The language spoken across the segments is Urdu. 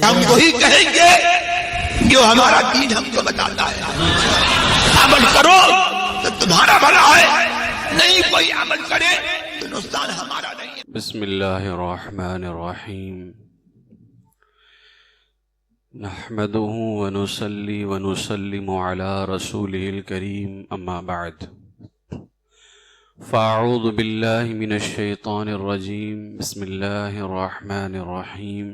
ہم وہی کہیں گے جو ہمارا دین ہم کو بتاتا ہے. عمل کرو تو تمہارا بھلا ہے، نہیں کوئی عمل کرے تو نقصان ہمارا نہیں ہے. بسم اللہ الرحمن الرحیم. نحمده ونصلي ونسلم على رسوله الكريم اما بعد. فاعوذ باللہ من الشیطان الرجیم. بسم اللہ الرحمن الرحیم.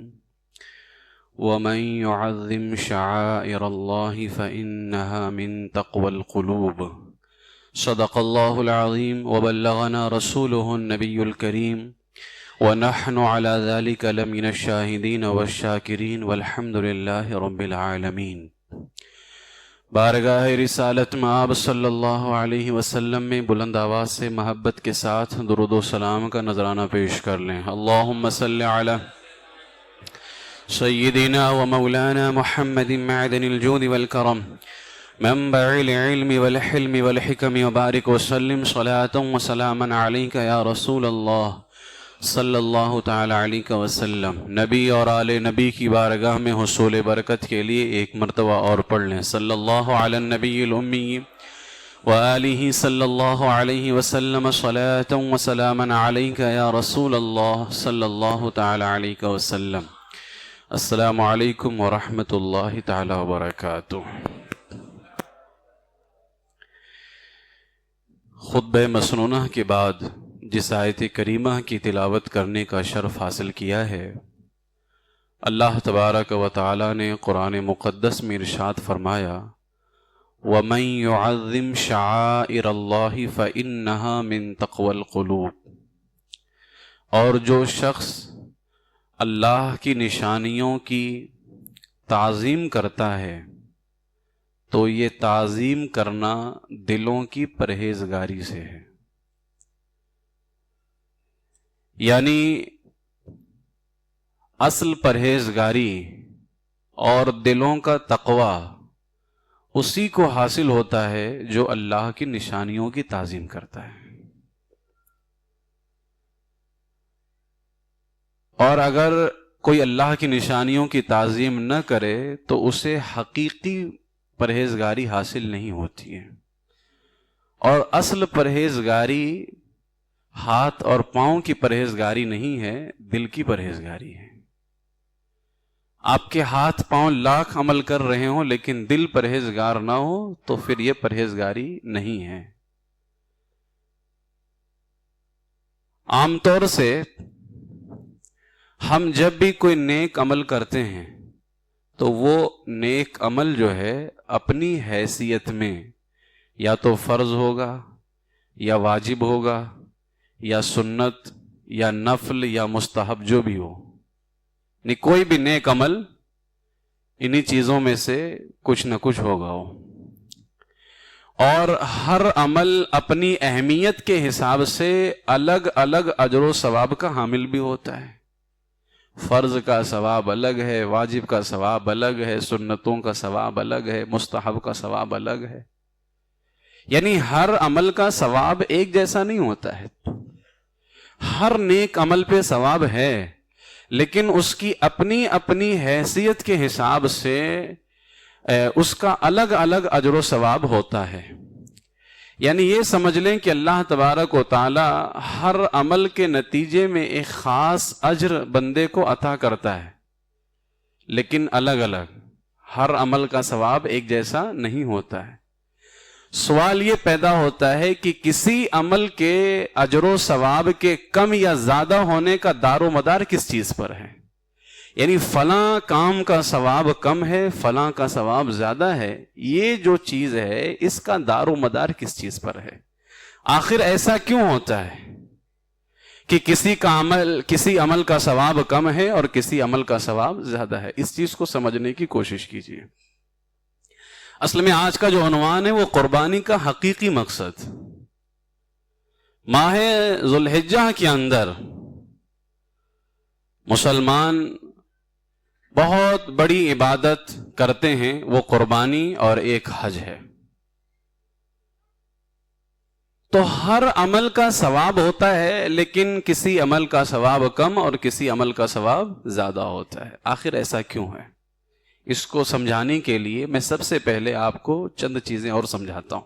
ومن يعظم شعائر الله فإنها من تقوى القلوب. صدق الله العظيم وبلغنا رسوله النبي الكريم ونحن على ذلك لمن الشاهدين والشاكرين والحمد لله رب العالمين. بارگاہ رسالت میں آپ صلی اللہ علیہ وسلم میں بلند آواز سے محبت کے ساتھ درود و سلام کا نذرانہ پیش کر لیں. اللہم صلی علی سیدنا و مولانا محمد معدن الجود والکرم منبع العلم والحلم والحکم وبارک وسلم صلاة و سلاما علیک یا رسول اللہ صلی اللہ تعالی علیہ وسلم. نبی اور آل نبی کی بارگاہ میں حصول برکت کے لیے ایک مرتبہ اور پڑھ لیں. صلی اللہ علی النبی الامی وآلہ صلی اللہ علیہ وسلم صلاة و سلاما علیک یا رسول اللہ صلی اللہ تعالی علیہ وسلم. السلام علیکم ورحمۃ اللہ تعالی وبرکاتہ. خطبہ مسنونہ کے بعد جس آیت کریمہ کی تلاوت کرنے کا شرف حاصل کیا ہے، اللہ تبارک و تعالی نے قرآن مقدس میں ارشاد فرمایا وَمَن يُعَظِّمْ شَعَائِرَ اللَّهِ فَإِنَّهَا مِن تَقْوَى الْقُلُوبِ. اور جو شخص اللہ کی نشانیوں کی تعظیم کرتا ہے تو یہ تعظیم کرنا دلوں کی پرہیزگاری سے ہے. یعنی اصل پرہیزگاری اور دلوں کا تقوی اسی کو حاصل ہوتا ہے جو اللہ کی نشانیوں کی تعظیم کرتا ہے. اور اگر کوئی اللہ کی نشانیوں کی تعظیم نہ کرے تو اسے حقیقی پرہیزگاری حاصل نہیں ہوتی ہے. اور اصل پرہیزگاری ہاتھ اور پاؤں کی پرہیزگاری نہیں ہے، دل کی پرہیزگاری ہے. آپ کے ہاتھ پاؤں لاکھ عمل کر رہے ہوں لیکن دل پرہیزگار نہ ہو تو پھر یہ پرہیزگاری نہیں ہے. عام طور سے ہم جب بھی کوئی نیک عمل کرتے ہیں تو وہ نیک عمل جو ہے اپنی حیثیت میں یا تو فرض ہوگا یا واجب ہوگا یا سنت یا نفل یا مستحب جو بھی ہو، نہیں کوئی بھی نیک عمل انہی چیزوں میں سے کچھ نہ کچھ ہوگا ہو. اور ہر عمل اپنی اہمیت کے حساب سے الگ الگ اجر و ثواب کا حامل بھی ہوتا ہے. فرض کا ثواب الگ ہے، واجب کا ثواب الگ ہے، سنتوں کا ثواب الگ ہے، مستحب کا ثواب الگ ہے. یعنی ہر عمل کا ثواب ایک جیسا نہیں ہوتا ہے. ہر نیک عمل پہ ثواب ہے لیکن اس کی اپنی اپنی حیثیت کے حساب سے اس کا الگ الگ اجر و ثواب ہوتا ہے. یعنی یہ سمجھ لیں کہ اللہ تبارک و تعالی ہر عمل کے نتیجے میں ایک خاص اجر بندے کو عطا کرتا ہے لیکن الگ الگ. ہر عمل کا ثواب ایک جیسا نہیں ہوتا ہے. سوال یہ پیدا ہوتا ہے کہ کسی عمل کے اجر و ثواب کے کم یا زیادہ ہونے کا دار و مدار کس چیز پر ہے؟ یعنی فلاں کام کا ثواب کم ہے، فلاں کا ثواب زیادہ ہے، یہ جو چیز ہے اس کا دار و مدار کس چیز پر ہے؟ آخر ایسا کیوں ہوتا ہے کہ کسی عمل کا ثواب کم ہے اور کسی عمل کا ثواب زیادہ ہے؟ اس چیز کو سمجھنے کی کوشش کیجیے. اصل میں آج کا جو عنوان ہے وہ قربانی کا حقیقی مقصد. ماہ ذوالحجہ کے اندر مسلمان بہت بڑی عبادت کرتے ہیں، وہ قربانی اور ایک حج ہے. تو ہر عمل کا ثواب ہوتا ہے، لیکن کسی عمل کا ثواب کم اور کسی عمل کا ثواب زیادہ ہوتا ہے. آخر ایسا کیوں ہے؟ اس کو سمجھانے کے لیے میں سب سے پہلے آپ کو چند چیزیں اور سمجھاتا ہوں.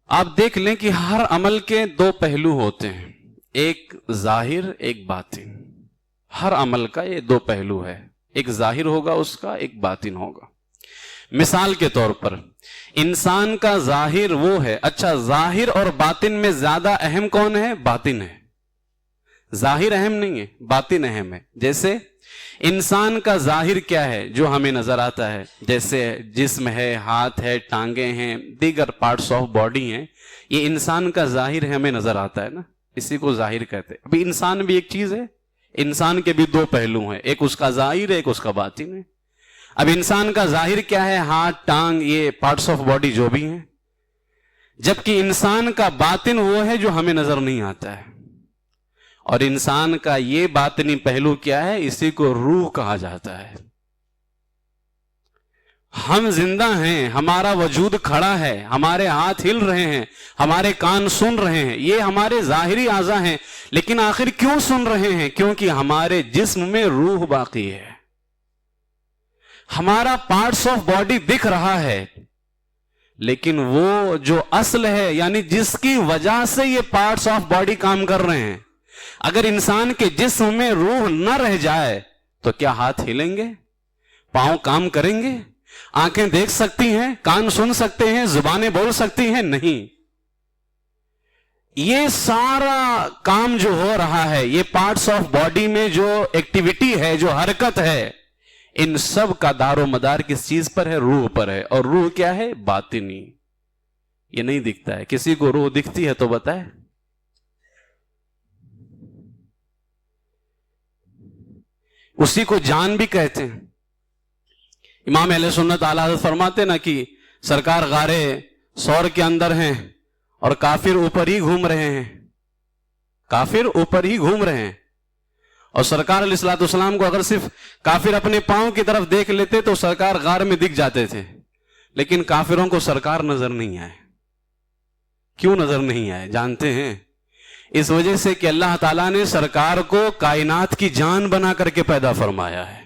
آپ دیکھ لیں کہ ہر عمل کے دو پہلو ہوتے ہیں، ایک ظاہر ایک باطن. ہر عمل کا یہ دو پہلو ہے، ایک ظاہر ہوگا اس کا، ایک باطن ہوگا. مثال کے طور پر انسان کا ظاہر وہ ہے، اچھا ظاہر اور باطن میں زیادہ اہم کون ہے؟ باطن ہے. ظاہر اہم نہیں ہے، باطن اہم ہے. جیسے انسان کا ظاہر کیا ہے؟ جو ہمیں نظر آتا ہے، جیسے جسم ہے، ہاتھ ہے، ٹانگیں ہیں، دیگر پارٹس آف باڈی ہیں، یہ انسان کا ظاہر ہے، ہمیں نظر آتا ہے نا، اسی کو ظاہر کہتے ہیں. ابھی انسان بھی ایک چیز ہے، انسان کے بھی دو پہلو ہیں، ایک اس کا ظاہر ہے، ایک اس کا باطن ہے. اب انسان کا ظاہر کیا ہے؟ ہاتھ، ٹانگ، یہ پارٹس آف باڈی جو بھی ہیں. جبکہ انسان کا باطن وہ ہے جو ہمیں نظر نہیں آتا ہے. اور انسان کا یہ باطنی پہلو کیا ہے؟ اسی کو روح کہا جاتا ہے. ہم زندہ ہیں، ہمارا وجود کھڑا ہے، ہمارے ہاتھ ہل رہے ہیں، ہمارے کان سن رہے ہیں، یہ ہمارے ظاہری اعضاء ہیں. لیکن آخر کیوں سن رہے ہیں؟ کیونکہ ہمارے جسم میں روح باقی ہے. ہمارا پارٹس آف باڈی دکھ رہا ہے، لیکن وہ جو اصل ہے، یعنی جس کی وجہ سے یہ پارٹس آف باڈی کام کر رہے ہیں، اگر انسان کے جسم میں روح نہ رہ جائے تو کیا ہاتھ ہلیں گے؟ پاؤں کام کریں گے؟ آنکھیں دیکھ سکتی ہیں؟ کان سن سکتے ہیں؟ زبانیں بول سکتی ہیں؟ نہیں. یہ سارا کام جو ہو رہا ہے، یہ پارٹس آف باڈی میں جو ایکٹیویٹی ہے، جو حرکت ہے، ان سب کا دار و مدار کس چیز پر ہے؟ روح پر ہے. اور روح کیا ہے؟ باطنی. یہ نہیں دکھتا ہے. کسی کو روح دکھتی ہے تو بتائے. اسی کو جان بھی کہتے ہیں. امام اہل سنت اعلی حضرت فرماتے نا کہ سرکار غارے سور کے اندر ہیں اور کافر اوپر ہی گھوم رہے ہیں. کافر اوپر ہی گھوم رہے ہیں. اور سرکار علیہ الصلوۃ والسلام کو اگر صرف کافر اپنے پاؤں کی طرف دیکھ لیتے تو سرکار غار میں دکھ جاتے تھے. لیکن کافروں کو سرکار نظر نہیں آئے. کیوں نظر نہیں آئے جانتے ہیں؟ اس وجہ سے کہ اللہ تعالیٰ نے سرکار کو کائنات کی جان بنا کر کے پیدا فرمایا ہے.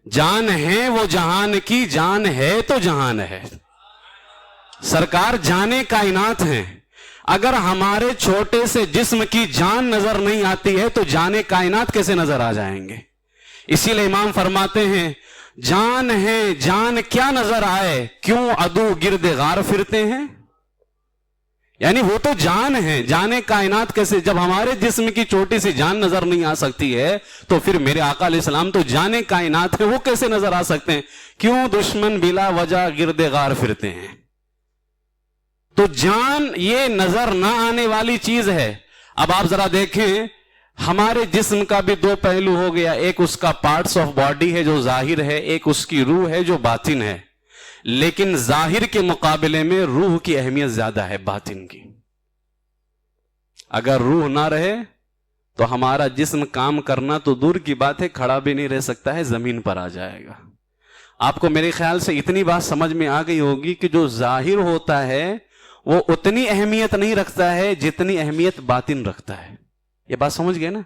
جان ہے وہ جہان کی، جان ہے تو جہان ہے. سرکار جانے کائنات ہیں. اگر ہمارے چھوٹے سے جسم کی جان نظر نہیں آتی ہے تو جانے کائنات کیسے نظر آ جائیں گے؟ اسی لیے امام فرماتے ہیں جان ہے، جان کیا نظر آئے، کیوں عدو گرد غار پھرتے ہیں. یعنی وہ تو جان ہے، جانے کائنات کیسے؟ جب ہمارے جسم کی چھوٹی سی جان نظر نہیں آ سکتی ہے تو پھر میرے آقا علیہ السلام تو جانے کائنات ہیں، وہ کیسے نظر آ سکتے ہیں؟ کیوں دشمن بلا وجہ گرد غار پھرتے ہیں. تو جان یہ نظر نہ آنے والی چیز ہے. اب آپ ذرا دیکھیں، ہمارے جسم کا بھی دو پہلو ہو گیا، ایک اس کا پارٹس آف باڈی ہے جو ظاہر ہے، ایک اس کی روح ہے جو باطن ہے. لیکن ظاہر کے مقابلے میں روح کی اہمیت زیادہ ہے باطن کی. اگر روح نہ رہے تو ہمارا جسم کام کرنا تو دور کی بات ہے، کھڑا بھی نہیں رہ سکتا ہے، زمین پر آ جائے گا. آپ کو میرے خیال سے اتنی بات سمجھ میں آ گئی ہوگی کہ جو ظاہر ہوتا ہے وہ اتنی اہمیت نہیں رکھتا ہے جتنی اہمیت باطن رکھتا ہے. یہ بات سمجھ گئے نا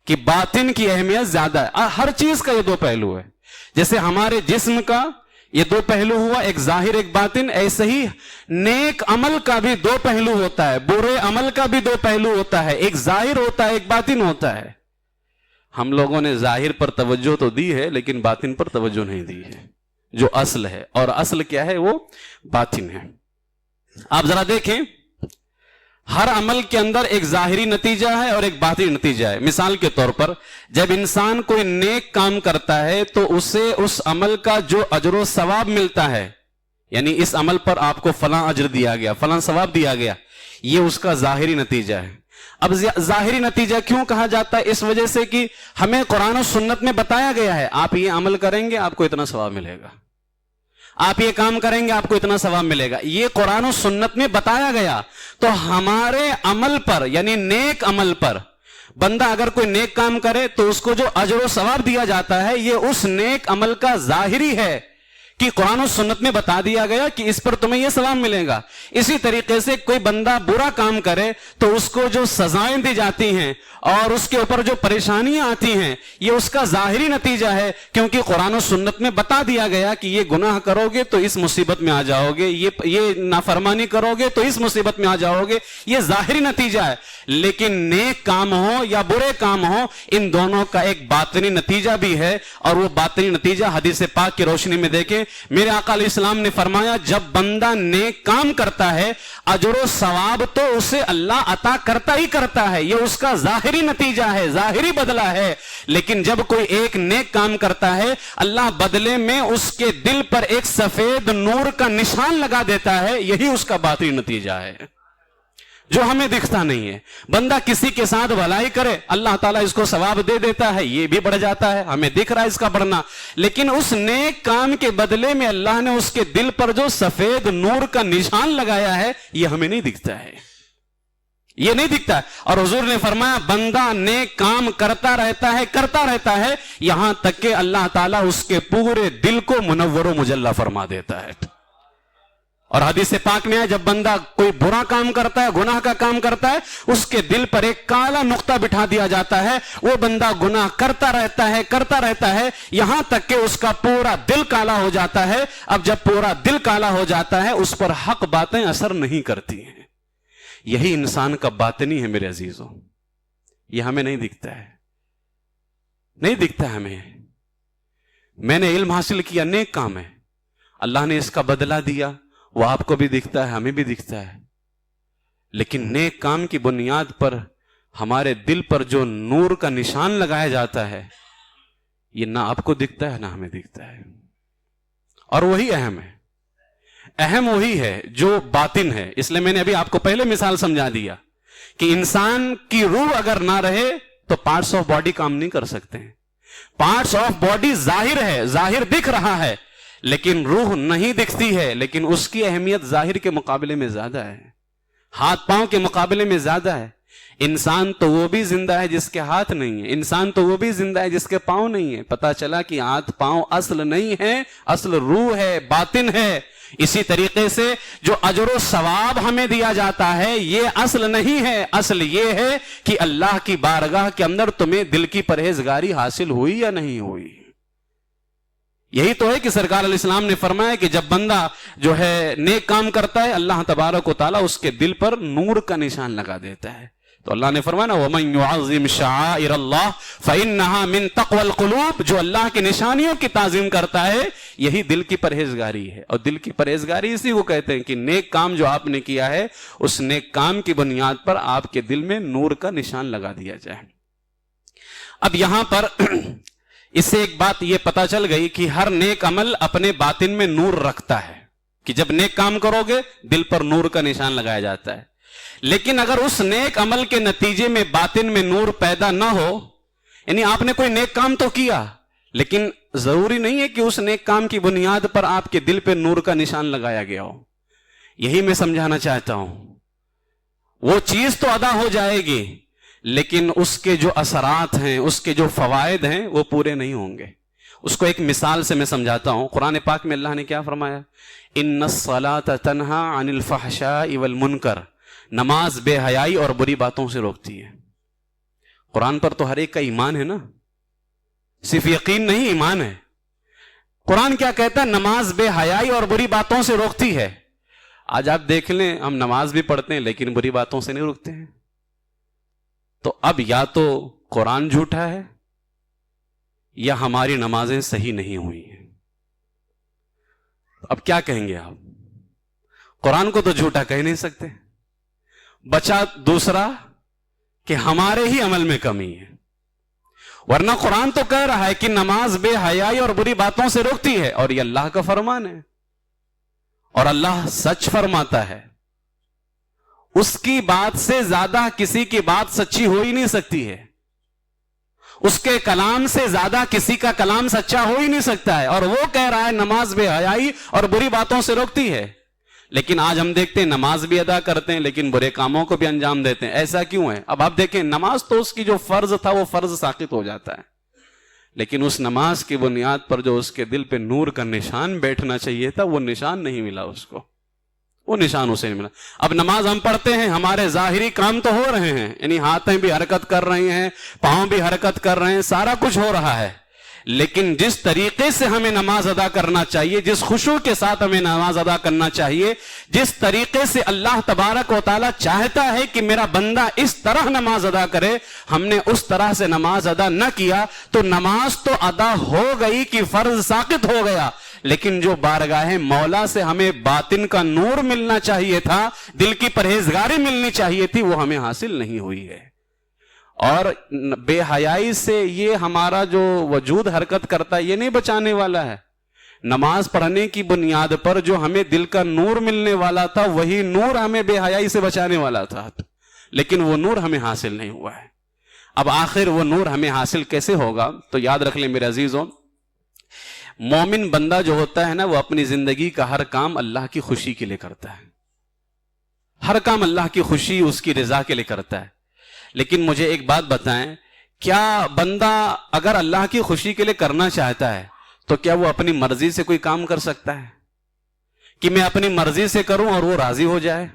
کہ باطن کی اہمیت زیادہ ہے. ہر چیز کا یہ دو پہلو ہے. جیسے ہمارے جسم کا یہ دو پہلو ہوا، ایک ظاہر ایک باطن، ایسے ہی نیک عمل کا بھی دو پہلو ہوتا ہے، برے عمل کا بھی دو پہلو ہوتا ہے، ایک ظاہر ہوتا ہے ایک باطن ہوتا ہے. ہم لوگوں نے ظاہر پر توجہ تو دی ہے لیکن باطن پر توجہ نہیں دی ہے، جو اصل ہے. اور اصل کیا ہے؟ وہ باطن ہے. آپ ذرا دیکھیں، ہر عمل کے اندر ایک ظاہری نتیجہ ہے اور ایک باطنی نتیجہ ہے. مثال کے طور پر جب انسان کوئی نیک کام کرتا ہے تو اسے اس عمل کا جو اجر و ثواب ملتا ہے، یعنی اس عمل پر آپ کو فلاں اجر دیا گیا، فلاں ثواب دیا گیا، یہ اس کا ظاہری نتیجہ ہے. اب ظاہری نتیجہ کیوں کہا جاتا ہے؟ اس وجہ سے کہ ہمیں قرآن و سنت میں بتایا گیا ہے آپ یہ عمل کریں گے آپ کو اتنا ثواب ملے گا، آپ یہ کام کریں گے آپ کو اتنا ثواب ملے گا. یہ قرآن و سنت میں بتایا گیا. تو ہمارے عمل پر، یعنی نیک عمل پر، بندہ اگر کوئی نیک کام کرے تو اس کو جو اجر و ثواب دیا جاتا ہے یہ اس نیک عمل کا ظاہری ہے کہ قرآن و سنت میں بتا دیا گیا کہ اس پر تمہیں یہ ثواب ملے گا. اسی طریقے سے کوئی بندہ برا کام کرے تو اس کو جو سزائیں دی جاتی ہیں اور اس کے اوپر جو پریشانیاں آتی ہیں یہ اس کا ظاہری نتیجہ ہے, کیونکہ قرآن و سنت میں بتا دیا گیا کہ یہ گناہ کرو گے تو اس مصیبت میں آ جاؤ گے, یہ نافرمانی کرو گے تو اس مصیبت میں آ جاؤ گے. یہ ظاہری نتیجہ ہے. لیکن نیک کام ہو یا برے کام ہو, ان دونوں کا ایک باطنی نتیجہ بھی ہے, اور وہ باطنی نتیجہ حدیث پاک کی روشنی میں دیکھیں. میرے آقا علیہ السلام نے فرمایا جب بندہ نیک کام کرتا ہے اجر و ثواب تو اسے اللہ عطا کرتا ہی کرتا ہے, یہ اس کا ظاہری نتیجہ ہے, ظاہری بدلہ ہے. لیکن جب کوئی ایک نیک کام کرتا ہے اللہ بدلے میں اس کے دل پر ایک سفید نور کا نشان لگا دیتا ہے, یہی اس کا باطنی نتیجہ ہے جو ہمیں دکھتا نہیں ہے. بندہ کسی کے ساتھ بھلائی کرے اللہ تعالیٰ اس کو ثواب دے دیتا ہے, یہ بھی بڑھ جاتا ہے, ہمیں دکھ رہا ہے اس کا بڑھنا. لیکن اس نیک کام کے بدلے میں اللہ نے اس کے دل پر جو سفید نور کا نشان لگایا ہے یہ ہمیں نہیں دکھتا ہے, یہ نہیں دکھتا ہے. اور حضور نے فرمایا بندہ نیک کام کرتا رہتا ہے یہاں تک کہ اللہ تعالیٰ اس کے پورے دل کو منور و مجلہ فرما دیتا ہے. اور حدیث پاک میں ہے جب بندہ کوئی برا کام کرتا ہے, گناہ کا کام کرتا ہے, اس کے دل پر ایک کالا نقطہ بٹھا دیا جاتا ہے, وہ بندہ گناہ کرتا رہتا ہے یہاں تک کہ اس کا پورا دل کالا ہو جاتا ہے. اب جب پورا دل کالا ہو جاتا ہے اس پر حق باتیں اثر نہیں کرتی ہیں. یہی انسان کا باطنی ہے میرے عزیزوں, یہ ہمیں نہیں دکھتا ہے, نہیں دکھتا ہمیں. میں نے علم حاصل کیا, نیک کام ہے, اللہ نے اس کا بدلہ دیا, وہ آپ کو بھی دکھتا ہے, ہمیں بھی دکھتا ہے. لیکن نیک کام کی بنیاد پر ہمارے دل پر جو نور کا نشان لگایا جاتا ہے یہ نہ آپ کو دکھتا ہے نہ ہمیں دکھتا ہے. اور وہی اہم ہے, اہم وہی ہے جو باطن ہے. اس لیے میں نے ابھی آپ کو پہلے مثال سمجھا دیا کہ انسان کی روح اگر نہ رہے تو پارٹس آف باڈی کام نہیں کر سکتے ہیں. پارٹس آف باڈی ظاہر ہے, ظاہر دکھ رہا ہے, لیکن روح نہیں دکھتی ہے. لیکن اس کی اہمیت ظاہر کے مقابلے میں زیادہ ہے, ہاتھ پاؤں کے مقابلے میں زیادہ ہے. انسان تو وہ بھی زندہ ہے جس کے ہاتھ نہیں ہے, انسان تو وہ بھی زندہ ہے جس کے پاؤں نہیں ہے. پتا چلا کہ ہاتھ پاؤں اصل نہیں ہے, اصل روح ہے, باطن ہے. اسی طریقے سے جو اجر و ثواب ہمیں دیا جاتا ہے یہ اصل نہیں ہے, اصل یہ ہے کہ اللہ کی بارگاہ کے اندر تمہیں دل کی پرہیزگاری حاصل ہوئی یا نہیں ہوئی. یہی تو ہے کہ سرکار علیہ السلام نے فرمایا کہ جب بندہ جو ہے نیک کام کرتا ہے اللہ تبارک و تعالیٰ اس کے دل پر نور کا نشان لگا دیتا ہے. تو اللہ نے فرمایا وَمَن يُعَظِّمْ شَعَائِرَ اللَّهِ فَإِنَّهَا مِن تَقْوَى الْقُلُوبِ, جو اللہ کی نشانیوں کی تعظیم کرتا ہے یہی دل کی پرہیزگاری ہے. اور دل کی پرہیزگاری اسی کو کہتے ہیں کہ نیک کام جو آپ نے کیا ہے اس نیک کام کی بنیاد پر آپ کے دل میں نور کا نشان لگا دیا جائے. اب یہاں پر اس سے ایک بات یہ پتا چل گئی کہ ہر نیک عمل اپنے باطن میں نور رکھتا ہے, کہ جب نیک کام کرو گے دل پر نور کا نشان لگایا جاتا ہے. لیکن اگر اس نیک عمل کے نتیجے میں باطن میں نور پیدا نہ ہو, یعنی آپ نے کوئی نیک کام تو کیا لیکن ضروری نہیں ہے کہ اس نیک کام کی بنیاد پر آپ کے دل پہ نور کا نشان لگایا گیا ہو. یہی میں سمجھانا چاہتا ہوں, وہ چیز تو ادا ہو جائے گی لیکن اس کے جو اثرات ہیں, اس کے جو فوائد ہیں وہ پورے نہیں ہوں گے. اس کو ایک مثال سے میں سمجھاتا ہوں. قرآن پاک میں اللہ نے کیا فرمایا, ان الصلاۃ تنہا عن الفحشاء والمنکر, نماز بے حیائی اور بری باتوں سے روکتی ہے. قرآن پر تو ہر ایک کا ایمان ہے نا, صرف یقین نہیں ایمان ہے. قرآن کیا کہتا ہے, نماز بے حیائی اور بری باتوں سے روکتی ہے. آج آپ دیکھ لیں ہم نماز بھی پڑھتے ہیں لیکن بری باتوں سے نہیں روکتے ہیں. تو اب یا تو قرآن جھوٹا ہے یا ہماری نمازیں صحیح نہیں ہوئی ہیں. اب کیا کہیں گے آپ؟ قرآن کو تو جھوٹا کہہ نہیں سکتے, بچا دوسرا کہ ہمارے ہی عمل میں کمی ہے. ورنہ قرآن تو کہہ رہا ہے کہ نماز بے حیائی اور بری باتوں سے روکتی ہے, اور یہ اللہ کا فرمان ہے اور اللہ سچ فرماتا ہے. اس کی بات سے زیادہ کسی کی بات سچی ہو ہی نہیں سکتی ہے, اس کے کلام سے زیادہ کسی کا کلام سچا ہو ہی نہیں سکتا ہے. اور وہ کہہ رہا ہے نماز بے حیائی اور بری باتوں سے روکتی ہے. لیکن آج ہم دیکھتے ہیں نماز بھی ادا کرتے ہیں لیکن برے کاموں کو بھی انجام دیتے ہیں. ایسا کیوں ہے؟ اب آپ دیکھیں, نماز تو اس کی جو فرض تھا وہ فرض ساقط ہو جاتا ہے, لیکن اس نماز کی بنیاد پر جو اس کے دل پہ نور کا نشان بیٹھنا چاہیے تھا وہ نشان نہیں ملا اس کو، وہ نشان اسے نہیں ملا۔ اب نماز ہم پڑھتے ہیں، ہمارے ظاہری کام تو ہو رہے ہیں، یعنی ہاتھیں بھی حرکت کر رہے ہیں، پاؤں بھی حرکت کر رہے ہیں، سارا کچھ ہو رہا ہے، لیکن جس طریقے سے ہمیں نماز ادا کرنا چاہیے، جس خشوع کے ساتھ ہمیں نماز ادا کرنا چاہیے، جس طریقے سے اللہ تبارک و تعالیٰ چاہتا ہے کہ میرا بندہ اس طرح نماز ادا کرے، ہم نے اس طرح سے نماز ادا نہ کیا تو نماز تو ادا ہو گئی کہ فرض ساقط ہو گیا، لیکن جو بارگاہ مولا سے ہمیں باطن کا نور ملنا چاہیے تھا، دل کی پرہیزگاری ملنی چاہیے تھی، وہ ہمیں حاصل نہیں ہوئی ہے۔ اور بے حیائی سے یہ ہمارا جو وجود حرکت کرتا ہے یہ نہیں بچانے والا ہے۔ نماز پڑھنے کی بنیاد پر جو ہمیں دل کا نور ملنے والا تھا وہی نور ہمیں بے حیائی سے بچانے والا تھا، لیکن وہ نور ہمیں حاصل نہیں ہوا ہے۔ اب آخر وہ نور ہمیں حاصل کیسے ہوگا؟ تو یاد رکھ لیں میرے عزیزوں، مومن بندہ جو ہوتا ہے نا وہ اپنی زندگی کا ہر کام اللہ کی خوشی کے لیے کرتا ہے، ہر کام اللہ کی خوشی اس کی رضا کے لیے کرتا ہے۔ لیکن مجھے ایک بات بتائیں، کیا بندہ اگر اللہ کی خوشی کے لیے کرنا چاہتا ہے تو کیا وہ اپنی مرضی سے کوئی کام کر سکتا ہے کہ میں اپنی مرضی سے کروں اور وہ راضی ہو جائے،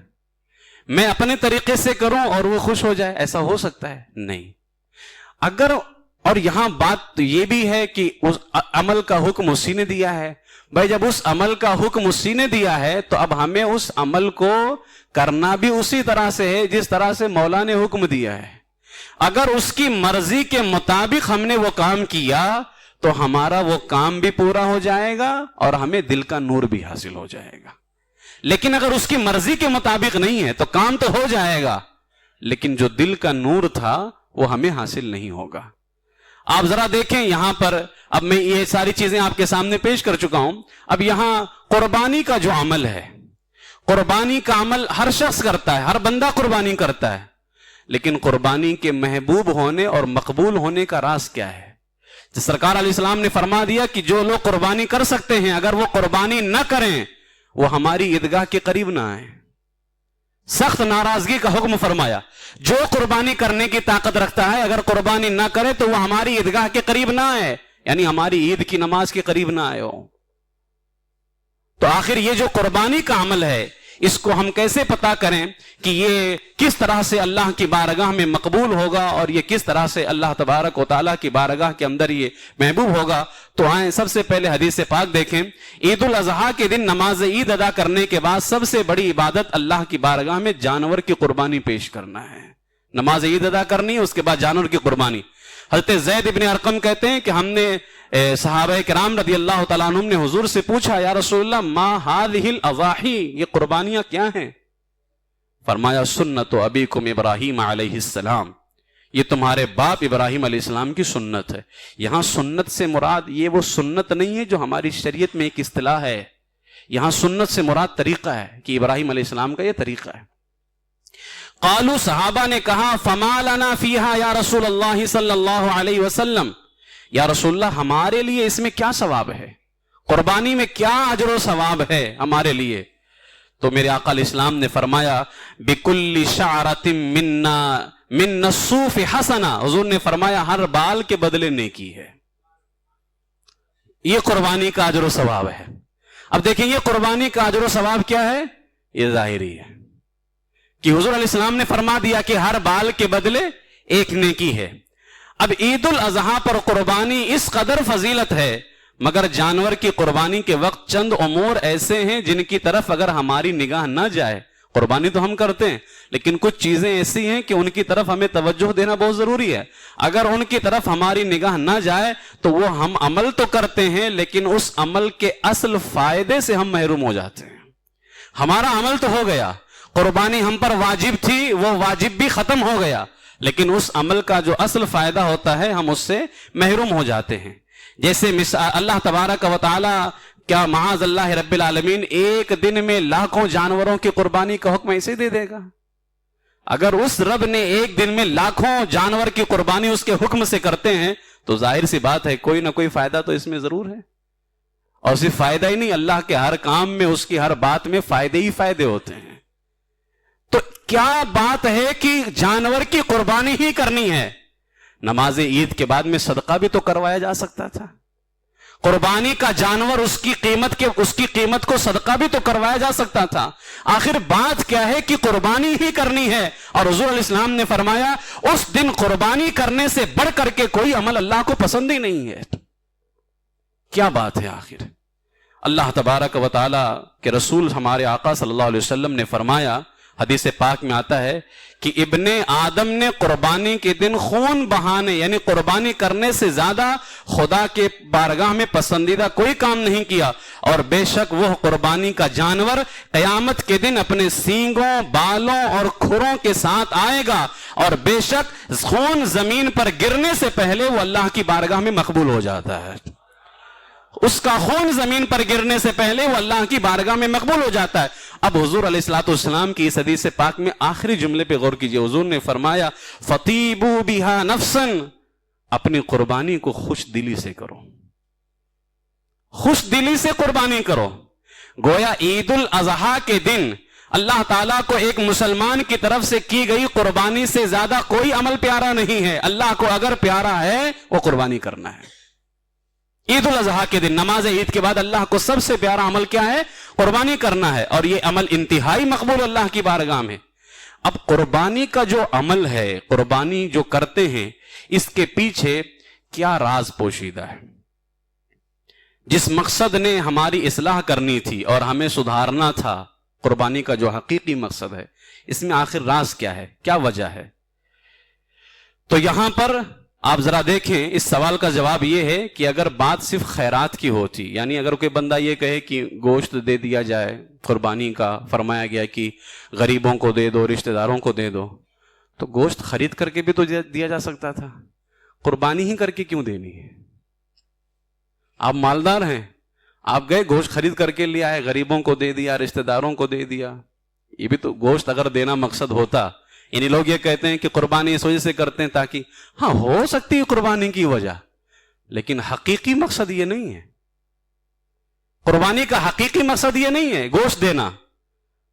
میں اپنے طریقے سے کروں اور وہ خوش ہو جائے؟ ایسا ہو سکتا ہے؟ نہیں۔ اگر اور یہاں بات یہ بھی ہے کہ اس عمل کا حکم اسی نے دیا ہے، بھائی جب اس عمل کا حکم اسی نے دیا ہے تو اب ہمیں اس عمل کو کرنا بھی اسی طرح سے ہے جس طرح سے مولا نے حکم دیا ہے۔ اگر اس کی مرضی کے مطابق ہم نے وہ کام کیا تو ہمارا وہ کام بھی پورا ہو جائے گا اور ہمیں دل کا نور بھی حاصل ہو جائے گا۔ لیکن اگر اس کی مرضی کے مطابق نہیں ہے تو کام تو ہو جائے گا لیکن جو دل کا نور تھا وہ ہمیں حاصل نہیں ہوگا۔ آپ ذرا دیکھیں یہاں پر، اب میں یہ ساری چیزیں آپ کے سامنے پیش کر چکا ہوں، اب یہاں قربانی کا جو عمل ہے، قربانی کا عمل ہر شخص کرتا ہے، ہر بندہ قربانی کرتا ہے، لیکن قربانی کے محبوب ہونے اور مقبول ہونے کا راز کیا ہے؟ تو سرکار علیہ السلام نے فرما دیا کہ جو لوگ قربانی کر سکتے ہیں اگر وہ قربانی نہ کریں وہ ہماری عیدگاہ کے قریب نہ آئیں۔ سخت ناراضگی کا حکم فرمایا، جو قربانی کرنے کی طاقت رکھتا ہے اگر قربانی نہ کرے تو وہ ہماری عیدگاہ کے قریب نہ آئے، یعنی ہماری عید کی نماز کے قریب نہ آئے ہو۔ تو آخر یہ جو قربانی کا عمل ہے اس کو ہم کیسے پتا کریں کہ یہ کس طرح سے اللہ کی بارگاہ میں مقبول ہوگا اور یہ کس طرح سے اللہ تبارک و تعالیٰ کی بارگاہ کے اندر یہ محبوب ہوگا؟ تو آئیں سب سے پہلے حدیث پاک دیکھیں۔ عید الاضحیٰ کے دن نماز عید ادا کرنے کے بعد سب سے بڑی عبادت اللہ کی بارگاہ میں جانور کی قربانی پیش کرنا ہے۔ نماز عید ادا کرنی ہے، اس کے بعد جانور کی قربانی۔ حضرت زید ابن ارقم کہتے ہیں کہ ہم نے صحابہ کرام رضی اللہ تعالیٰ عنہم نے حضور سے پوچھا، یا رسول اللہ ما هذه الاضاحی، یہ قربانیاں کیا ہیں؟ فرمایا سنت ابیکم ابراہیم علیہ السلام، یہ تمہارے باپ ابراہیم علیہ السلام کی سنت ہے۔ یہاں سنت سے مراد یہ وہ سنت نہیں ہے جو ہماری شریعت میں ایک اصطلاح ہے، یہاں سنت سے مراد طریقہ ہے کہ ابراہیم علیہ السلام کا یہ طریقہ ہے۔ قالوا، صحابہ نے کہا، فما لنا فیہا یا رسول اللہ صلی اللہ علیہ وسلم، یا رسول اللہ ہمارے لیے اس میں کیا ثواب ہے، قربانی میں کیا اجر و ثواب ہے ہمارے لیے؟ تو میرے آقا علیہ السلام نے فرمایا بکل شعرۃ منا من الصوف حسنہ، حضور نے فرمایا ہر بال کے بدلے نیکی ہے، یہ قربانی کا اجر و ثواب ہے۔ اب دیکھیں یہ قربانی کا اجر و ثواب کیا ہے؟ یہ ظاہری ہے کہ حضور علیہ السلام نے فرما دیا کہ ہر بال کے بدلے ایک نیکی ہے۔ اب عید الاضحیٰ پر قربانی اس قدر فضیلت ہے، مگر جانور کی قربانی کے وقت چند امور ایسے ہیں جن کی طرف اگر ہماری نگاہ نہ جائے، قربانی تو ہم کرتے ہیں لیکن کچھ چیزیں ایسی ہیں کہ ان کی طرف ہمیں توجہ دینا بہت ضروری ہے۔ اگر ان کی طرف ہماری نگاہ نہ جائے تو وہ ہم عمل تو کرتے ہیں لیکن اس عمل کے اصل فائدے سے ہم محروم ہو جاتے ہیں۔ ہمارا عمل تو ہو گیا، قربانی ہم پر واجب تھی، وہ واجب بھی ختم ہو گیا، لیکن اس عمل کا جو اصل فائدہ ہوتا ہے ہم اس سے محروم ہو جاتے ہیں۔ جیسے اللہ تبارک و تعالی، کیا معاذ اللہ رب العالمین ایک دن میں لاکھوں جانوروں کی قربانی کا حکم ایسے دے دے گا؟ اگر اس رب نے ایک دن میں لاکھوں جانور کی قربانی اس کے حکم سے کرتے ہیں تو ظاہر سی بات ہے کوئی نہ کوئی فائدہ تو اس میں ضرور ہے۔ اور صرف فائدہ ہی نہیں، اللہ کے ہر کام میں، اس کی ہر بات میں فائدے ہی فائدے ہوتے ہیں۔ تو کیا بات ہے کہ جانور کی قربانی ہی کرنی ہے؟ نماز عید کے بعد میں صدقہ بھی تو کروایا جا سکتا تھا. قربانی کا جانور اس کی قیمت کو صدقہ بھی تو کروایا جا سکتا تھا. آخر بات کیا ہے کہ قربانی ہی کرنی ہے. اور حضور علیہ السلام نے فرمایا اس دن قربانی کرنے سے بڑھ کر کے کوئی عمل اللہ کو پسند ہی نہیں ہے. کیا بات ہے آخر. اللہ تبارک و تعالی کے رسول ہمارے آقا صلی اللہ علیہ وسلم نے فرمایا, حدیث پاک میں آتا ہے کہ ابن آدم نے قربانی کے دن خون بہانے یعنی قربانی کرنے سے زیادہ خدا کے بارگاہ میں پسندیدہ کوئی کام نہیں کیا, اور بے شک وہ قربانی کا جانور قیامت کے دن اپنے سینگوں, بالوں اور کھروں کے ساتھ آئے گا, اور بے شک خون زمین پر گرنے سے پہلے وہ اللہ کی بارگاہ میں مقبول ہو جاتا ہے. اس کا خون زمین پر گرنے سے پہلے وہ اللہ کی بارگاہ میں مقبول ہو جاتا ہے. اب حضور علیہ الصلوۃ والسلام کی اس حدیث پاک میں آخری جملے پہ غور کیجئے. حضور نے فرمایا فطیبوا بها نفسا, اپنی قربانی کو خوش دلی سے کرو, خوش دلی سے قربانی کرو. گویا عید الاضحیٰ کے دن اللہ تعالیٰ کو ایک مسلمان کی طرف سے کی گئی قربانی سے زیادہ کوئی عمل پیارا نہیں ہے. اللہ کو اگر پیارا ہے وہ قربانی کرنا ہے. عید الاضحیٰ کے دن نماز عید کے بعد اللہ کو سب سے پیارا عمل کیا ہے؟ قربانی کرنا ہے, اور یہ عمل انتہائی مقبول اللہ کی بارگاہ میں. اب قربانی کا جو عمل ہے, قربانی جو کرتے ہیں, اس کے پیچھے کیا راز پوشیدہ ہے؟ جس مقصد نے ہماری اصلاح کرنی تھی اور ہمیں سدھارنا تھا, قربانی کا جو حقیقی مقصد ہے, اس میں آخر راز کیا ہے, کیا وجہ ہے؟ تو یہاں پر آپ ذرا دیکھیں, اس سوال کا جواب یہ ہے کہ اگر بات صرف خیرات کی ہوتی, یعنی اگر کوئی بندہ یہ کہے کہ گوشت دے دیا جائے قربانی کا, فرمایا گیا کہ غریبوں کو دے دو, رشتہ داروں کو دے دو, تو گوشت خرید کر کے بھی تو دیا جا سکتا تھا. قربانی ہی کر کے کیوں دینی ہے؟ آپ مالدار ہیں, آپ گئے گوشت خرید کر کے لے آئے, غریبوں کو دے دیا, رشتہ داروں کو دے دیا. یہ بھی تو گوشت اگر دینا مقصد ہوتا, یعنی لوگ یہ کہتے ہیں کہ قربانی اس وجہ سے کرتے ہیں تاکہ ہاں ہو سکتی ہے قربانی کی وجہ, لیکن حقیقی مقصد یہ نہیں ہے. قربانی کا حقیقی مقصد یہ نہیں ہے گوشت دینا.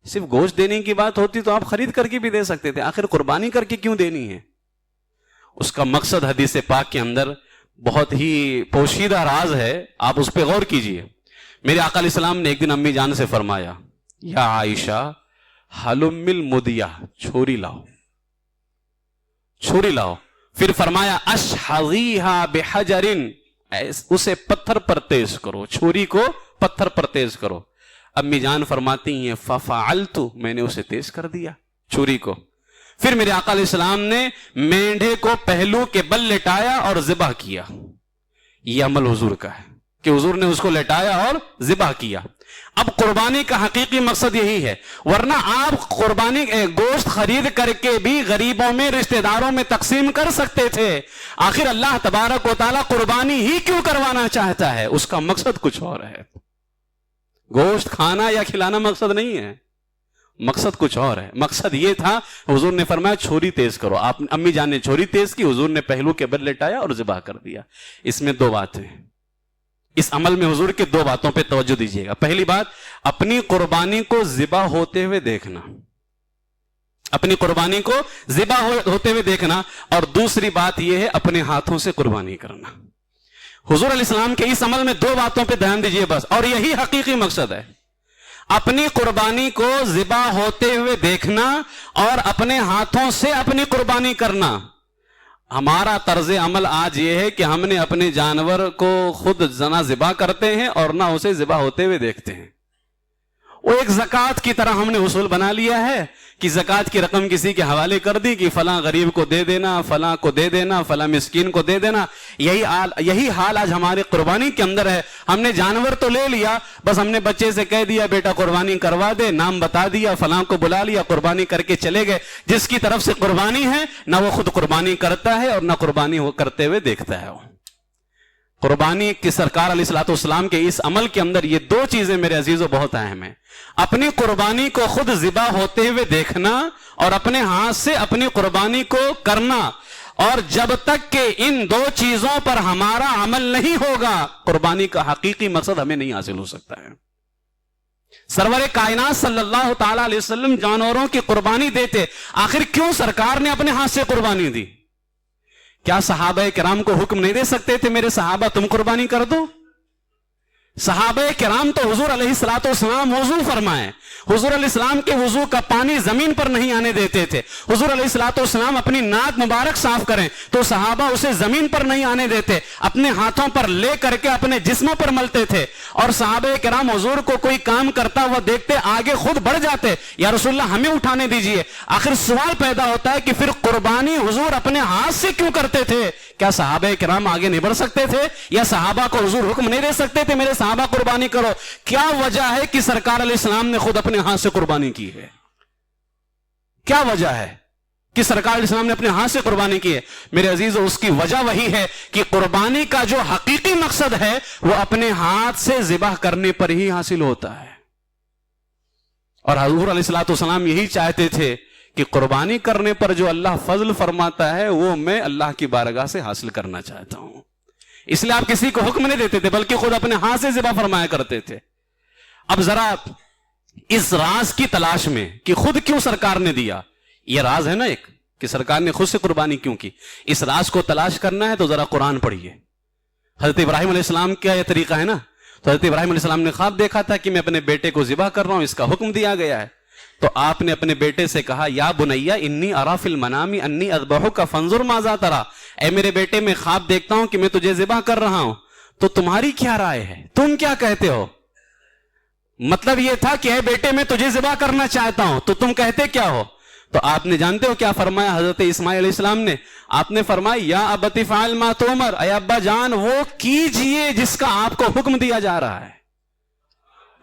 صرف گوشت دینے کی بات ہوتی تو آپ خرید کر کے بھی دے سکتے تھے, آخر قربانی کر کے کیوں دینی ہے؟ اس کا مقصد حدیث پاک کے اندر بہت ہی پوشیدہ راز ہے, آپ اس پہ غور کیجئے. میرے آقا علیہ السلام نے ایک دن امی جان سے فرمایا, یا عائشہ حلم المدیہ, چھری لاؤ, چھری لاؤ. پھر فرمایا اشحذیہا بحجر, اسے پتھر پر تیز کرو, چھری کو پتھر پر تیز کرو. امی جان فرماتی ہیں ففعلت, میں نے اسے تیز کر دیا چھری کو. پھر میرے آقا علیہ السلام نے مینڈھے کو پہلو کے بل لٹایا اور ذبح کیا. یہ عمل حضور کا ہے کہ حضور نے اس کو لٹایا اور ذبح کیا. اب قربانی کا حقیقی مقصد یہی ہے, ورنہ آپ قربانی گوشت خرید کر کے بھی غریبوں میں, رشتہ داروں میں تقسیم کر سکتے تھے. آخر اللہ تبارک و تعالیٰ قربانی ہی کیوں کروانا چاہتا ہے؟ اس کا مقصد کچھ اور ہے. گوشت کھانا یا کھلانا مقصد نہیں ہے, مقصد کچھ اور ہے. مقصد یہ تھا, حضور نے فرمایا چھری تیز کرو. آپ امی جان نے چھری تیز کی, حضور نے پہلو کے بل لٹایا اور ذبح کر دیا. اس میں دو باتیں, اس عمل میں حضور کے دو باتوں پہ توجہ دیجیے گا. پہلی بات, اپنی قربانی کو ذبح ہوتے ہوئے دیکھنا, اپنی قربانی کو ذبح ہوتے ہوئے دیکھنا. اور دوسری بات یہ ہے اپنے ہاتھوں سے قربانی کرنا. حضور علیہ السلام کے اس عمل میں دو باتوں پہ دھیان دیجیے بس, اور یہی حقیقی مقصد ہے. اپنی قربانی کو ذبح ہوتے ہوئے دیکھنا اور اپنے ہاتھوں سے اپنی قربانی کرنا. ہمارا طرز عمل آج یہ ہے کہ ہم نے اپنے جانور کو خود نہ ذبح کرتے ہیں اور نہ اسے ذبح ہوتے ہوئے دیکھتے ہیں. وہ ایک زکوٰۃ کی طرح ہم نے اصول بنا لیا ہے کہ زکوٰۃ کی رقم کسی کے حوالے کر دی کہ فلاں غریب کو دے دینا, فلاں کو دے دینا, فلاں مسکین کو دے دینا. یہی حال آج ہماری قربانی کے اندر ہے. ہم نے جانور تو لے لیا, بس ہم نے بچے سے کہہ دیا بیٹا قربانی کروا دے, نام بتا دیا, فلاں کو بلا لیا, قربانی کر کے چلے گئے. جس کی طرف سے قربانی ہے نہ وہ خود قربانی کرتا ہے اور نہ قربانی کرتے ہوئے دیکھتا ہے. قربانی کی سرکار علیہ الصلوۃ والسلام کے اس عمل کے اندر یہ دو چیزیں میرے عزیزوں بہت اہم ہیں. اپنی قربانی کو خود ذبح ہوتے ہوئے دیکھنا اور اپنے ہاتھ سے اپنی قربانی کو کرنا. اور جب تک کہ ان دو چیزوں پر ہمارا عمل نہیں ہوگا, قربانی کا حقیقی مقصد ہمیں نہیں حاصل ہو سکتا ہے. سرور کائنات صلی اللہ تعالی علیہ وسلم جانوروں کی قربانی دیتے, آخر کیوں سرکار نے اپنے ہاتھ سے قربانی دی؟ کیا صحابہ کرام کو حکم نہیں دے سکتے تھے میرے صحابہ تم قربانی کر دو؟ صحابہ کرام تو حضور علیہ الصلوۃ والسلام وضو فرمائیں، حضور علیہ السلام کے وضو کا پانی زمین پر نہیں آنے دیتے تھے. حضور علیہ الصلوۃ والسلام اپنی ناک مبارک صاف کریں تو صحابہ اسے زمین پر نہیں آنے دیتے، اپنے ہاتھوں پر لے کر کے اپنے جسموں پر ملتے تھے. اور صحابہ کرام حضور کو کوئی کام کرتا ہوا دیکھتے آگے خود بڑھ جاتے، یا رسول اللہ ہمیں اٹھانے دیجئے. آخر سوال پیدا ہوتا ہے کہ پھر قربانی حضور اپنے ہاتھ سے کیوں کرتے تھے؟ کیا صحابہ کرام آگے نہیں بڑھ سکتے تھے؟ یا صحابہ کو حضور حکم نہیں دے سکتے تھے میرے صحابہ قربانی کرو؟ کیا وجہ ہے کہ سرکار علیہ السلام نے خود اپنے ہاتھ سے قربانی کی ہے؟ کیا وجہ ہے کہ سرکار علیہ السلام نے اپنے ہاتھ سے قربانی کی ہے؟ میرے عزیزو، اس کی وجہ وہی ہے کہ قربانی کا جو حقیقی مقصد ہے وہ اپنے ہاتھ سے ذبح کرنے پر ہی حاصل ہوتا ہے. اور حضور علیہ الصلوۃ والسلام یہی چاہتے تھے کہ قربانی کرنے پر جو اللہ فضل فرماتا ہے وہ میں اللہ کی بارگاہ سے حاصل کرنا چاہتا ہوں. اس لیے آپ کسی کو حکم نہیں دیتے تھے بلکہ خود اپنے ہاتھ سے ذبح فرمایا کرتے تھے. اب ذرا اس راز کی تلاش میں کہ خود کیوں سرکار نے دیا، یہ راز ہے نا ایک کہ سرکار نے خود سے قربانی کیوں کی، اس راز کو تلاش کرنا ہے تو ذرا قرآن پڑھیے. حضرت ابراہیم علیہ السلام کا یہ طریقہ ہے نا، تو حضرت ابراہیم علیہ السلام نے خواب دیکھا تھا کہ میں اپنے بیٹے کو ذبح کر رہا ہوں، اس کا حکم دیا گیا ہے. تو آپ نے اپنے بیٹے سے کہا یا بنیا انی ارا فی المنام انی اذبحک فانظر ماذا تری، اے میرے بیٹے میں خواب دیکھتا ہوں کہ میں تجھے ذبح کر رہا ہوں، تو تمہاری کیا رائے ہے، تم کیا کہتے ہو؟ مطلب یہ تھا کہ اے بیٹے میں تجھے ذبح کرنا چاہتا ہوں تو تم کہتے کیا ہو؟ تو آپ نے جانتے ہو کیا فرمایا حضرت اسماعیل علیہ السلام نے؟ آپ نے فرمایا یا ابت فعل ما تؤمر، اے ابا جان وہ کیجئے جس کا آپ کو حکم دیا جا رہا ہے،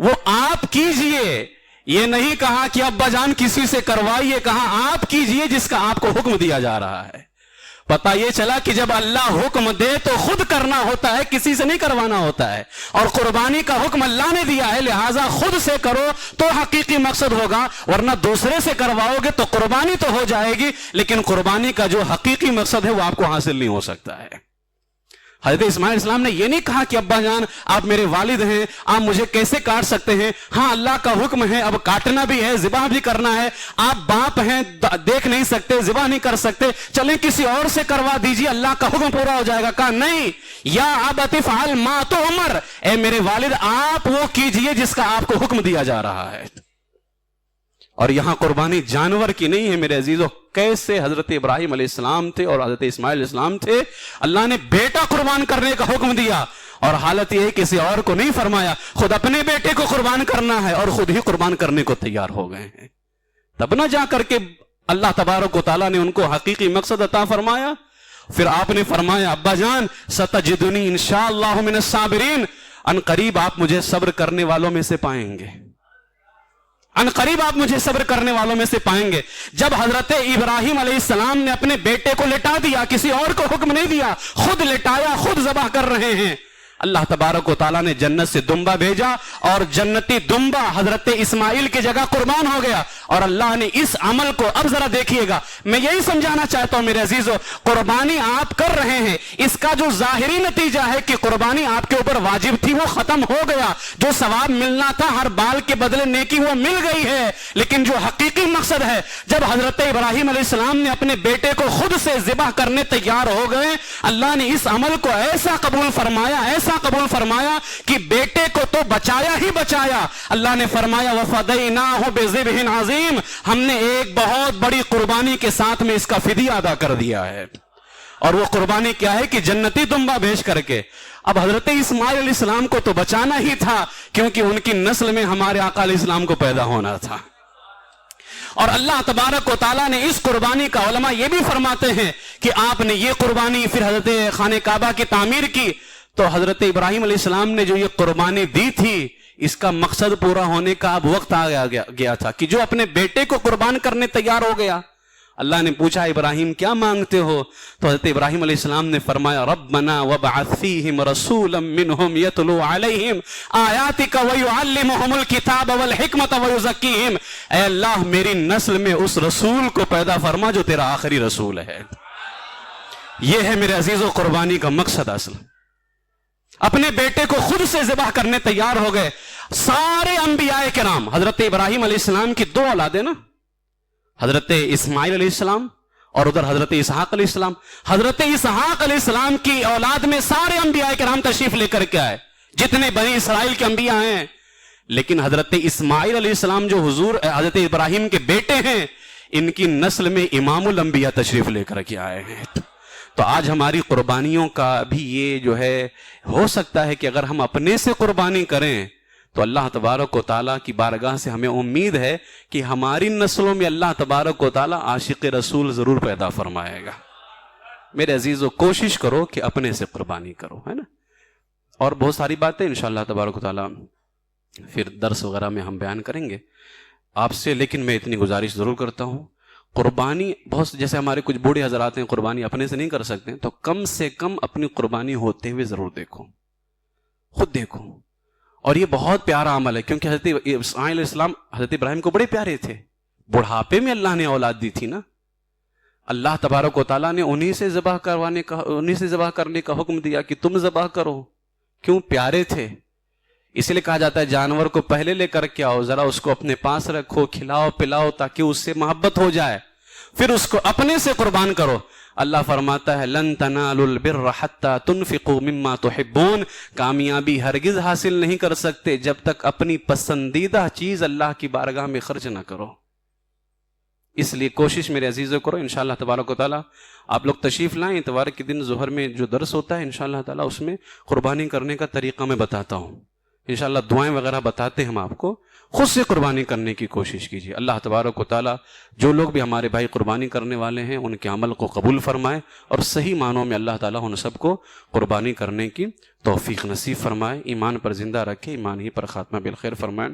وہ آپ کیجئے. یہ نہیں کہا کہ ابا جان کسی سے کروائیے، کہا آپ کیجئے جس کا آپ کو حکم دیا جا رہا ہے. پتہ یہ چلا کہ جب اللہ حکم دے تو خود کرنا ہوتا ہے، کسی سے نہیں کروانا ہوتا ہے. اور قربانی کا حکم اللہ نے دیا ہے، لہٰذا خود سے کرو تو حقیقی مقصد ہوگا، ورنہ دوسرے سے کرواؤ گے تو قربانی تو ہو جائے گی لیکن قربانی کا جو حقیقی مقصد ہے وہ آپ کو حاصل نہیں ہو سکتا ہے. حضرت اسماعیل علیہ السلام نے یہ نہیں کہا کہ ابا جان آپ میرے والد ہیں، آپ مجھے کیسے کاٹ سکتے ہیں؟ ہاں اللہ کا حکم ہے، اب کاٹنا بھی ہے، ذبح بھی کرنا ہے. آپ باپ ہیں، دیکھ نہیں سکتے، ذبح نہیں کر سکتے، چلیں کسی اور سے کروا دیجیے، اللہ کا حکم پورا ہو جائے گا. کہا نہیں، یا ابت افعل ما تؤمر، اے میرے والد آپ وہ کیجئے جس کا آپ کو حکم دیا جا رہا ہے. اور یہاں قربانی جانور کی نہیں ہے میرے عزیزو. کیسے حضرت ابراہیم علیہ السلام تھے اور حضرت اسماعیل علیہ السلام تھے، اللہ نے بیٹا قربان کرنے کا حکم دیا اور حالت یہ ہے کسی اور کو نہیں فرمایا، خود اپنے بیٹے کو قربان کرنا ہے اور خود ہی قربان کرنے کو تیار ہو گئے ہیں. تب نہ جا کر کے اللہ تبارک و تعالیٰ نے ان کو حقیقی مقصد عطا فرمایا. پھر آپ نے فرمایا ابا جان ستجدنی انشاءاللہ من الصابرین، ان قریب آپ مجھے صبر کرنے والوں میں سے پائیں گے، ان قریب آپ مجھے صبر کرنے والوں میں سے پائیں گے. جب حضرت ابراہیم علیہ السلام نے اپنے بیٹے کو لٹا دیا، کسی اور کو حکم نہیں دیا، خود لٹایا، خود ذبح کر رہے ہیں، اللہ تبارک و تعالیٰ نے جنت سے دمبا بھیجا اور جنتی دمبا حضرت اسماعیل کی جگہ قربان ہو گیا. اور اللہ نے اس عمل کو، اب ذرا دیکھیے گا، میں یہی سمجھانا چاہتا ہوں میرے عزیزو، قربانی آپ کر رہے ہیں، اس کا جو ظاہری نتیجہ ہے کہ قربانی آپ کے اوپر واجب تھی وہ ختم ہو گیا، جو ثواب ملنا تھا ہر بال کے بدلے نیکی وہ مل گئی ہے. لیکن جو حقیقی مقصد ہے، جب حضرت ابراہیم علیہ السلام نے اپنے بیٹے کو خود سے ذبح کرنے تیار ہو گئے، اللہ نے اس عمل کو ایسا قبول فرمایا، ایسا قبول فرمایا کہ بیٹے کو تو بچایا ہی بچایا. اللہ نے فرمایا وَفَدَيْنَاهُ بِذِبْحٍ عَظِيمٍ، ہم نے ایک بہت بڑی قربانی کے ساتھ میں اس کا فدیہ ادا کر دیا ہے. اور وہ قربانی کیا ہے کہ جنتی دمبا بھیج کر کے. اب حضرت اسماعیل علیہ السلام کو تو بچانا ہی تھا کیونکہ ان کی نسل میں ہمارے آقا علیہ السلام کو پیدا ہونا تھا. اور اللہ تبارک و تعالیٰ نے اس قربانی کا، علماء یہ بھی فرماتے ہیں کہ آپ نے یہ قربانی پھر حضرت خانہ کعبہ کی تعمیر کی تو حضرت ابراہیم علیہ السلام نے جو یہ قربانی دی تھی اس کا مقصد پورا ہونے کا اب وقت آ گیا تھا کہ جو اپنے بیٹے کو قربان کرنے تیار ہو گیا. اللہ نے پوچھا ابراہیم کیا مانگتے ہو؟ تو حضرت ابراہیم علیہ السلام نے فرمایا ربنا وابعث فیہم رسولا منہم یتلو علیہم آیاتک ویعلمہم الکتاب والحکمت ویزکیہم، اے اللہ میری نسل میں اس رسول کو پیدا فرما جو تیرا آخری رسول ہے. یہ ہے میرے عزیزو قربانی کا مقصد اصل. اپنے بیٹے کو خود سے ذبح کرنے تیار ہو گئے. سارے انبیاء کرام، حضرت ابراہیم علیہ السلام کی دو اولادیں نا، حضرت اسماعیل علیہ السلام اور ادھر حضرت اسحاق علیہ السلام، حضرت اسحاق علیہ السلام کی اولاد میں سارے انبیاء کرام تشریف لے کر کے آئے، جتنے بنی اسرائیل کے انبیاء ہیں، لیکن حضرت اسماعیل علیہ السلام جو حضرت ابراہیم کے بیٹے ہیں، ان کی نسل میں امام الانبیاء تشریف لے کر کے آئے ہیں۔ تو آج ہماری قربانیوں کا بھی یہ جو ہے ہو سکتا ہے کہ اگر ہم اپنے سے قربانی کریں تو اللہ تبارک و تعالیٰ کی بارگاہ سے ہمیں امید ہے کہ ہماری نسلوں میں اللہ تبارک و تعالیٰ عاشق رسول ضرور پیدا فرمائے گا۔ میرے عزیزو، کوشش کرو کہ اپنے سے قربانی کرو، ہے نا۔ اور بہت ساری باتیں انشاءاللہ تبارک و تعالیٰ پھر درس وغیرہ میں ہم بیان کریں گے آپ سے، لیکن میں اتنی گزارش ضرور کرتا ہوں، قربانی بہت جیسے ہمارے کچھ بوڑھے حضرات ہیں قربانی اپنے سے نہیں کر سکتے، تو کم سے کم اپنی قربانی ہوتے ہوئے ضرور دیکھو، خود دیکھو۔ اور یہ بہت پیارا عمل ہے، کیونکہ حضرت اسماعیل علیہ السلام حضرت ابراہیم کو بڑے پیارے تھے، بڑھاپے میں اللہ نے اولاد دی تھی نا، اللہ تبارک و تعالیٰ نے انہی سے ذبح کرنے کا حکم دیا کہ تم ذبح کرو، کیوں؟ پیارے تھے۔ اسی لیے کہا جاتا ہے جانور کو پہلے لے کر کے آؤ، ذرا اس کو اپنے پاس رکھو، کھلاؤ پلاؤ تاکہ اس سے محبت ہو جائے، پھر اس کو اپنے سے قربان کرو۔ اللہ فرماتا ہے لن تنالوا البر حتى تنفقوا مما تحبون، کامیابی ہرگز حاصل نہیں کر سکتے جب تک اپنی پسندیدہ چیز اللہ کی بارگاہ میں خرچ نہ کرو۔ اس لیے کوشش میرے عزیزوں کرو، انشاءاللہ تبارک و تعالیٰ آپ لوگ تشریف لائیں، اتوار کے دن ظہر میں جو درس ہوتا ہے انشاءاللہ تعالیٰ اس میں قربانی کرنے کا طریقہ میں بتاتا ہوں، انشاءاللہ دعائیں وغیرہ بتاتے ہیں ہم آپ کو، خود سے قربانی کرنے کی کوشش کیجیے۔ اللہ تبارک و تعالیٰ جو لوگ بھی ہمارے بھائی قربانی کرنے والے ہیں ان کے عمل کو قبول فرمائے، اور صحیح معنوں میں اللہ تعالیٰ ان سب کو قربانی کرنے کی توفیق نصیب فرمائے، ایمان پر زندہ رکھے، ایمان ہی پر خاتمہ بالخیر فرمائے۔